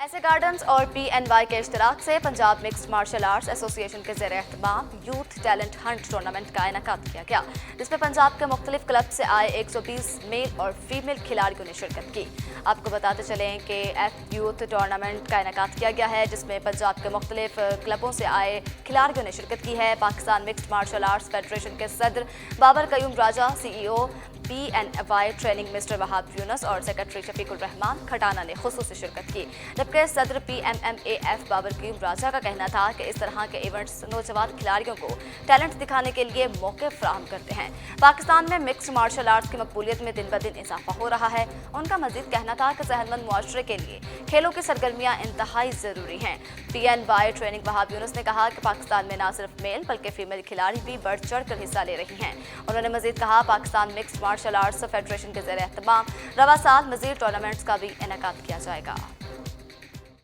ایسے گارڈنز اور PNY کے اشتراک سے پنجاب مکسڈ مارشل آرٹس ایسوسی ایشن کے زیر اہتمام یوتھ ٹیلنٹ ہنٹ ٹورنامنٹ کا انعقاد کیا گیا، جس میں پنجاب کے مختلف کلب سے آئے 120 میل اور فیمیل کھلاڑیوں نے شرکت کی۔ آپ کو بتاتے چلیں کہ یوتھ ٹورنامنٹ کا انعقاد کیا گیا ہے، جس میں پنجاب کے مختلف کلبوں سے آئے کھلاڑیوں نے شرکت کی ہے۔ Pakistan mixed martial arts federation کے صدر Babar Qayyum Raja, CEO PNY training mister Wahab Younis اور سیکرٹری شفیق الرحمان کھٹانہ نے خصوصی شرکت کی، جبکہ صدر PMMAF بابر قیوم راجہ کا کہنا تھا کہ اس طرح کے ایونٹس نوجوان کھلاڑیوں کو ٹیلنٹ دکھانے کے لیے موقع فراہم کرتے ہیں۔ پاکستان میں مکسڈ مارشل آرٹس کی مقبولیت میں دن بدن اضافہ ہو رہا ہے۔ ان کا مزید کہنا تھا کہ صحت مند معاشرے کے لیے کھیلوں کی سرگرمیاں انتہائی ضروری ہیں۔ PNY ٹریننگ وہاب یونس نے کہا کہ پاکستان میں نہ صرف میل بلکہ فیمیل کھلاڑی بھی بڑھ چڑھ کر حصہ لے رہی ہیں۔ انہوں نے مزید کہا Pakistan mixed martial arts federation کے زیر اہتمام رواں سال مزید ٹورنامنٹس کا بھی انعقاد کیا جائے گا۔